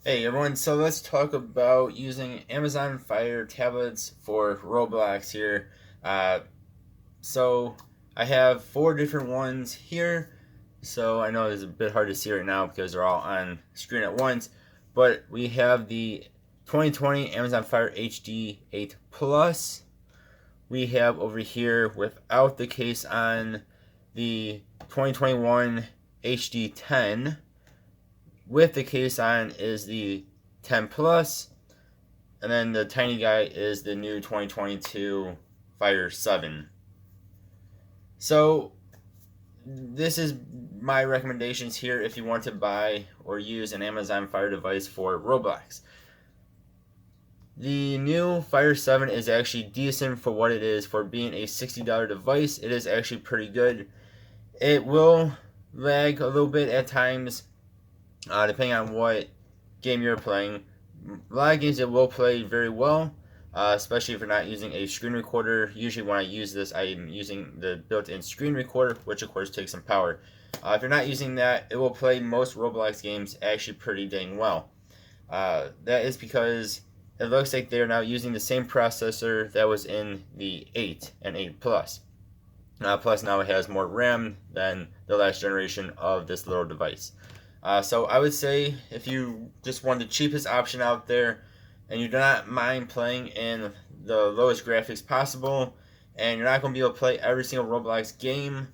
Hey everyone, so let's talk about using Amazon Fire tablets for Roblox here. Uh, so I have four different ones here. So I know it's a bit hard to see right now because they're all on screen at once. But we have the 2020 Amazon Fire HD 8 Plus. We have over here without the case on the 2021 HD 10. With the case on is the 10 Plus, and then the tiny guy is the new 2022 Fire 7. So this is my recommendations here if you want to buy or use an Amazon Fire device for Roblox. The new Fire 7 is actually decent for what it is for being a $60 device. It is actually pretty good. It will lag a little bit at times, depending on what game you're playing. A lot of games it will play very well, especially if you're not using a screen recorder. Usually when I use this, I'm using the built-in screen recorder, which of course takes some power. If you're not using that, it will play most Roblox games actually pretty dang well. That is because it looks like they're now using the same processor that was in the 8 and 8 Plus. Plus now it has more RAM than the last generation of this little device. So I would say if you just want the cheapest option out there and you do not mind playing in the lowest graphics possible and you're not going to be able to play every single Roblox game,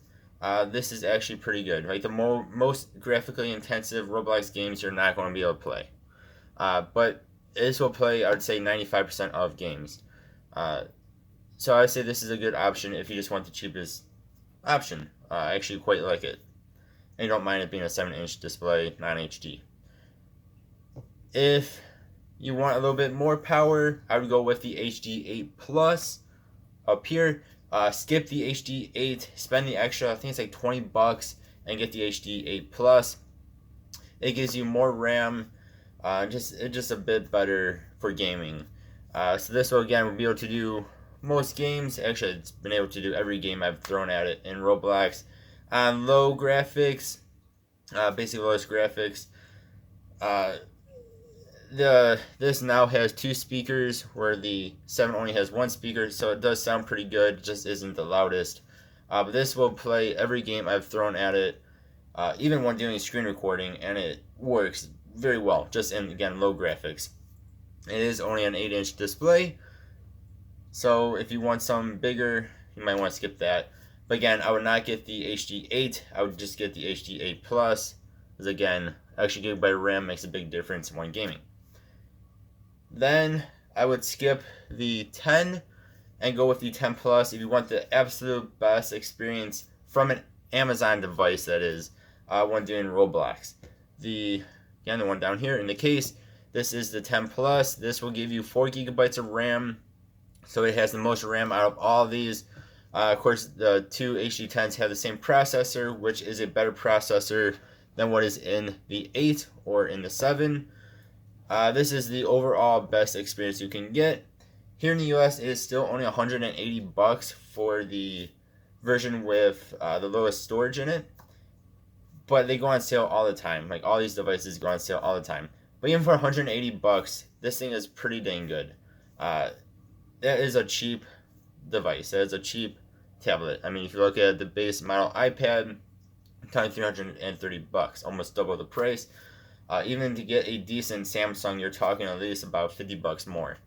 this is actually pretty good. Like the most graphically intensive Roblox games you're not going to be able to play. But this will play, I would say, 95% of games. So I would say this is a good option if you just want the cheapest option. I actually quite like it. And you don't mind it being a 7-inch display, non HD. If you want a little bit more power, I would go with the HD8 Plus up here. Skip the HD8, spend the extra, I think it's like $20, and get the HD8 Plus. It gives you more RAM, just a bit better for gaming. So this will again will be able to do most games. Actually, it's been able to do every game I've thrown at it in Roblox on low graphics, basically lowest graphics. Uh, the this now has two speakers where the 7 only has one speaker, so it does sound pretty good. Just isn't the loudest. But this will play every game I've thrown at it, even when doing screen recording, and it works very well. Just in again low graphics. It is only an 8-inch display, so if you want some bigger, you might want to skip that. But again, I would not get the HD8. I would just get the HD8 Plus, because again, extra gigabyte RAM makes a big difference when gaming. Then I would skip the 10 and go with the 10 Plus if you want the absolute best experience from an Amazon device, that is, when doing Roblox. The one down here in the case, this is the 10 Plus. This will give you 4 gigabytes of RAM, so it has the most RAM out of all of these. Of course, the two HD10s have the same processor, which is a better processor than what is in the 8 or in the 7. This is the overall best experience you can get. Here in the US, it is still only $180 for the version with the lowest storage in it, but they go on sale all the time. Like all these devices go on sale all the time. But even for $180, this thing is pretty dang good. Uh, that is a cheap device. That is a cheap tablet. I mean, if you look at the base model iPad, kind of $330, almost double the price. Even to get a decent Samsung, you're talking at least about $50 more.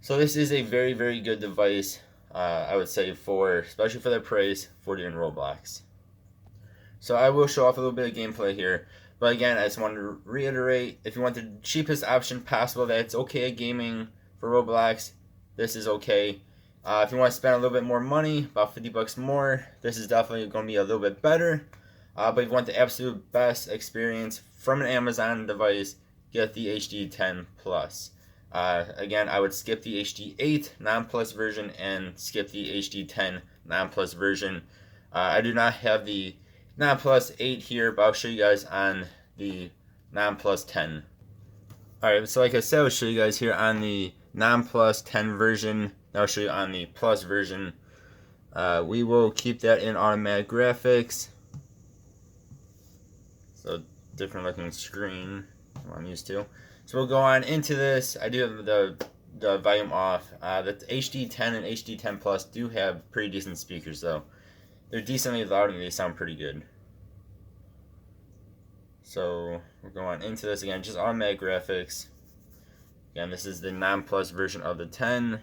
So this is a very, very good device. I would say especially for the price, for doing Roblox. So I will show off a little bit of gameplay here. But again, I just wanted to reiterate, if you want the cheapest option possible, that it's okay at gaming for Roblox, this is okay. If you want to spend a little bit more money, about $50 more, this is definitely going to be a little bit better. But if you want the absolute best experience from an Amazon device, get the HD10 Plus. Again, I would skip the HD8 non-plus version and skip the HD10 non-plus version. I do not have the non-plus 8 here, but I'll show you guys on the non-plus 10. Alright, so like I said, I'll show you guys here on the non-plus 10 version. Now I'll show you on the plus version. We will keep that in automatic graphics. So different looking screen. what I'm used to. So we'll go on into this. I do have the volume off. The HD10 and HD10 Plus do have pretty decent speakers though. They're decently loud and they sound pretty good. So we're going into this again, just automatic graphics. Again, this is the non-plus version of the 10.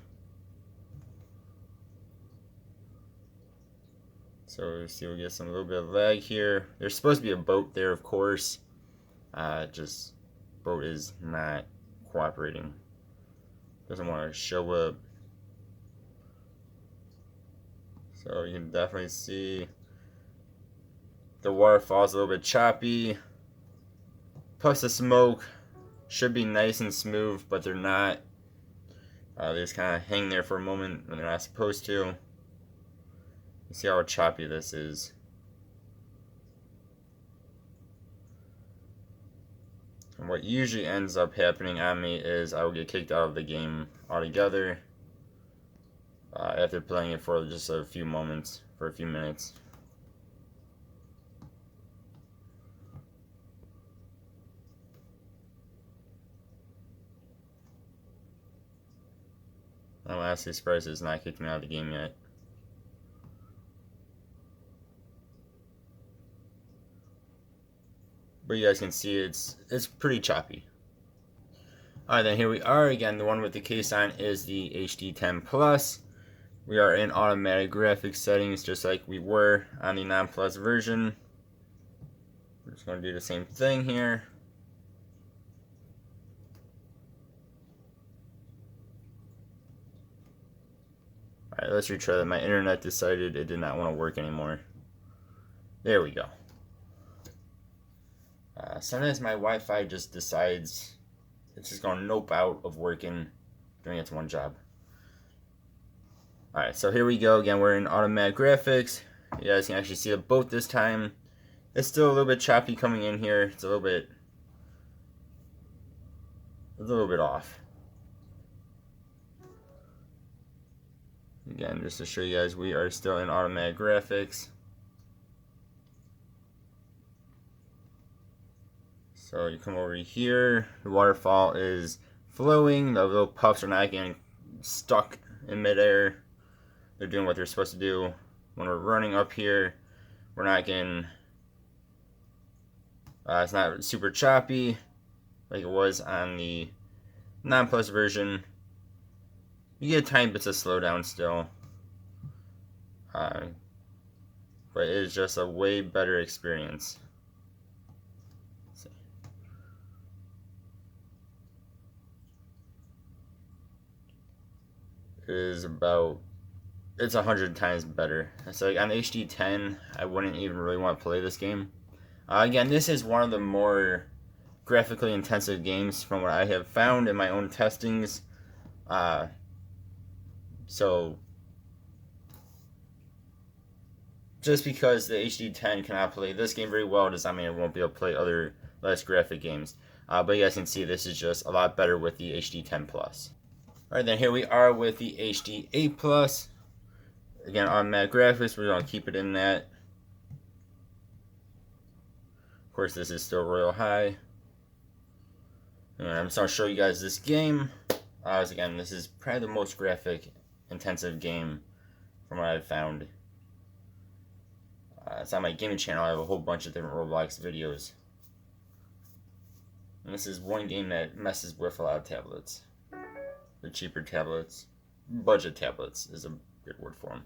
So we see we get a little bit of lag here. There's supposed to be a boat there, of course. Just boat is not cooperating. Doesn't want to show up. So you can definitely see the waterfall is a little bit choppy. Plus the smoke should be nice and smooth, but they're not. They just kind of hang there for a moment when they're not supposed to. You see how choppy this is. And what usually ends up happening on me is I will get kicked out of the game altogether after playing it for just a few moments, for a few minutes. I'm honestly surprised it's not kicked me out of the game yet. But you guys can see it's pretty choppy. Alright, then here we are again. The one with the case on is the HD10 Plus. We are in automatic graphics settings just like we were on the non-plus version. We're just going to do the same thing here. Alright, let's retry that. My internet decided it did not want to work anymore. There we go. Sometimes my Wi-Fi just decides it's just going to nope out of working, doing its one job. Alright, so here we go. Again, we're in automatic graphics. You guys can actually see the boat this time. It's still a little bit choppy coming in here. It's a little bit off. Again, just to show you guys, we are still in automatic graphics. So you come over here, the waterfall is flowing, the little puffs are not getting stuck in midair. They're doing what they're supposed to do. When we're running up here, we're not getting, it's not super choppy like it was on the non-plus version. You get tiny bits of slowdown still, but it is just a way better experience. Is about, it's 100 times better. So like on HD10, I wouldn't even really want to play this game. Again, this is one of the more graphically intensive games from what I have found in my own testings. So just because the HD10 cannot play this game very well does not mean it won't be able to play other less graphic games. But you guys can see this is just a lot better with the HD10 Plus. Alright, then here we are with the HD8 Plus. Again, automatic graphics, we're going to keep it in that. Of course, this is still Royal High. And I'm just going to show you guys this game. Again, this is probably the most graphic intensive game from what I've found. It's on my gaming channel. I have a whole bunch of different Roblox videos. And this is one game that messes with a lot of tablets. The cheaper tablets, budget tablets is a good word for them.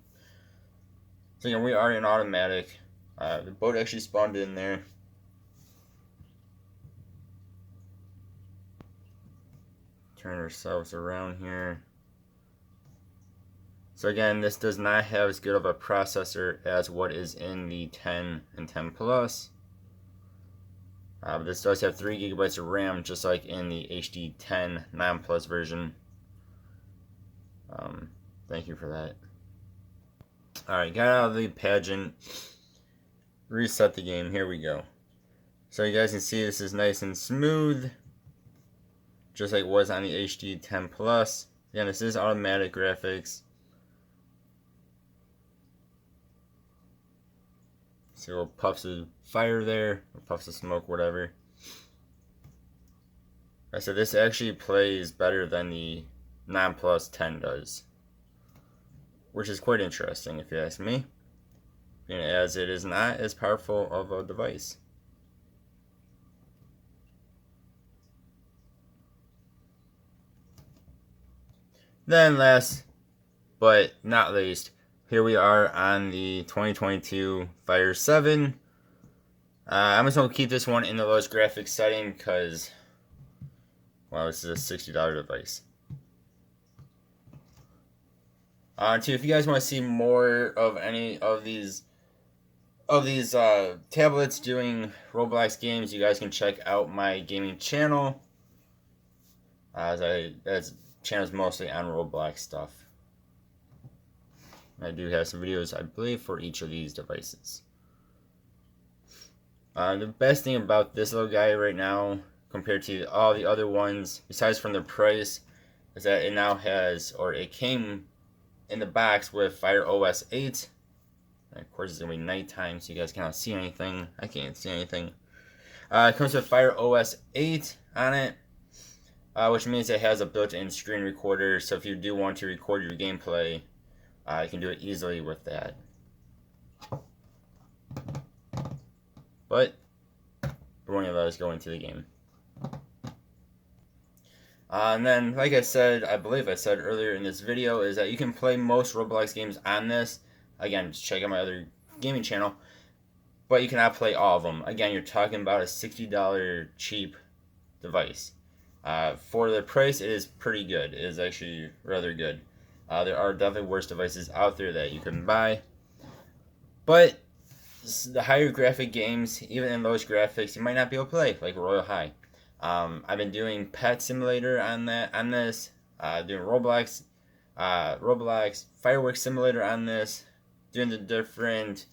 So again, we are in automatic. The boat actually spawned in there. Turn ourselves around here. So again, this does not have as good of a processor as what is in the 10 and 10 Plus. But this does have 3 gigabytes of RAM, just like in the HD10 non-Plus version. Thank you for that. Alright, got out of the pageant. Reset the game. Here we go. So you guys can see this is nice and smooth, just like it was on the HD10 Plus. Again, this is automatic graphics. See little puffs of fire there, or puffs of smoke, whatever. I said this actually plays better than the non-plus 10 does, which is quite interesting if you ask me, as it is not as powerful of a device. Then last but not least, here we are on the 2022 Fire 7. I'm just going to keep this one in the lowest graphics setting because, well, this is a $60 device. Too, if you guys want to see more of any of these tablets doing Roblox games, you guys can check out my gaming channel. That channel's mostly on Roblox stuff. I do have some videos, I believe, for each of these devices. The best thing about this little guy right now, compared to all the other ones, besides from the price, is that it now has, or it came in the box with Fire OS 8. And of course, it's going to be nighttime, so you guys cannot see anything. I can't see anything. It comes with Fire OS 8 on it, which means it has a built-in screen recorder, so if you do want to record your gameplay, you can do it easily with that. But we're going to let us go into the game. And then, like I said, I believe I said earlier in this video, is that you can play most Roblox games on this. Again, just check out my other gaming channel. But you cannot play all of them. Again, you're talking about a $60 cheap device. For the price, it is pretty good. It is actually rather good. There are definitely worse devices out there that you can buy. But the higher graphic games, even in those graphics, you might not be able to play, like Royal High. I've been doing Pet Simulator on this, doing Roblox Fireworks Simulator on this, doing the different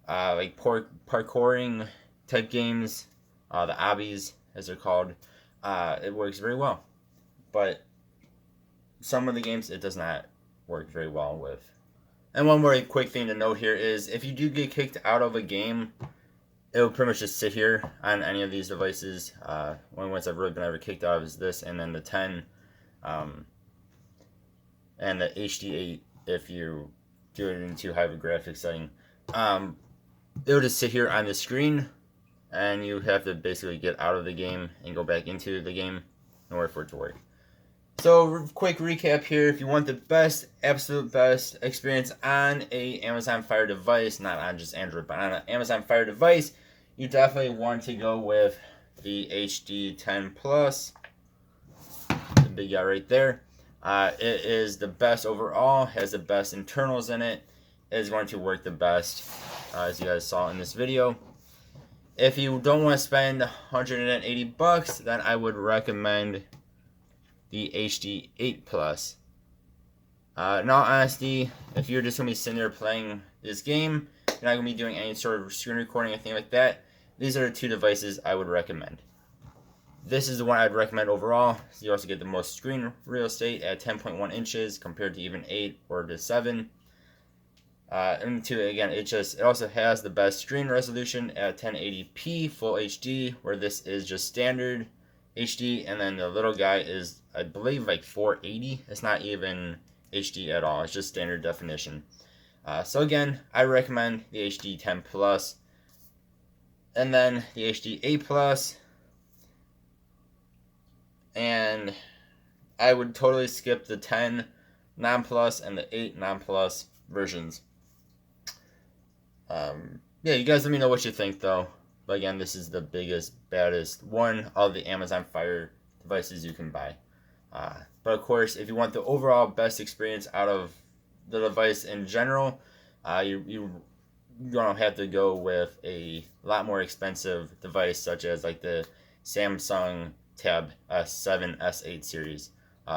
like parkouring type games, the obbies as they're called. It works very well, but some of the games it does not work very well with. And one more quick thing to note here is if you do get kicked out of a game, it will pretty much just sit here on any of these devices. One ones I've really been ever kicked out of is this, and then the 10, and the HD8 if you do it in too high of a graphics setting. It will just sit here on the screen, and you have to basically get out of the game and go back into the game in order for it to work. So, quick recap here. If you want the best, absolute best experience on a Amazon Fire device, not on just Android, but on an Amazon Fire device, you definitely want to go with the HD 10 Plus, the big guy right there. It is the best overall, has the best internals in it. It is going to work the best, as you guys saw in this video. If you don't want to spend $180, then I would recommend the HD 8 Plus. In all honesty, if you're just going to be sitting there playing this game, you're not going to be doing any sort of screen recording or anything like that, these are the two devices I would recommend. This is the one I'd recommend overall. So you also get the most screen real estate at 10.1 inches compared to even 8 or to 7. And two, again, it also has the best screen resolution at 1080p Full HD, where this is just standard HD, and then the little guy is, I believe, like 480. It's not even HD at all. It's just standard definition. So again, I recommend the HD 10 Plus, and then the HD 8 Plus, and I would totally skip the 10 non-plus and the 8 non-plus versions. Yeah, you guys let me know what you think, though. But again, this is the biggest, baddest one of the Amazon Fire devices you can buy. But of course, if you want the overall best experience out of the device in general, you're going to have to go with a lot more expensive device, such as like the Samsung Tab S7, S8 series.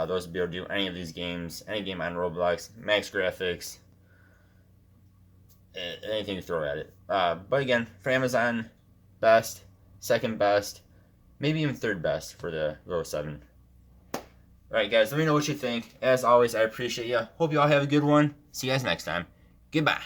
Those will be able to do any of these games, any game on Roblox, max graphics, anything you throw at it. But again, for Amazon, best, second best, maybe even third best for the Go 7. Alright guys, let me know what you think. As always, I appreciate you. Hope you all have a good one. See you guys next time. Goodbye.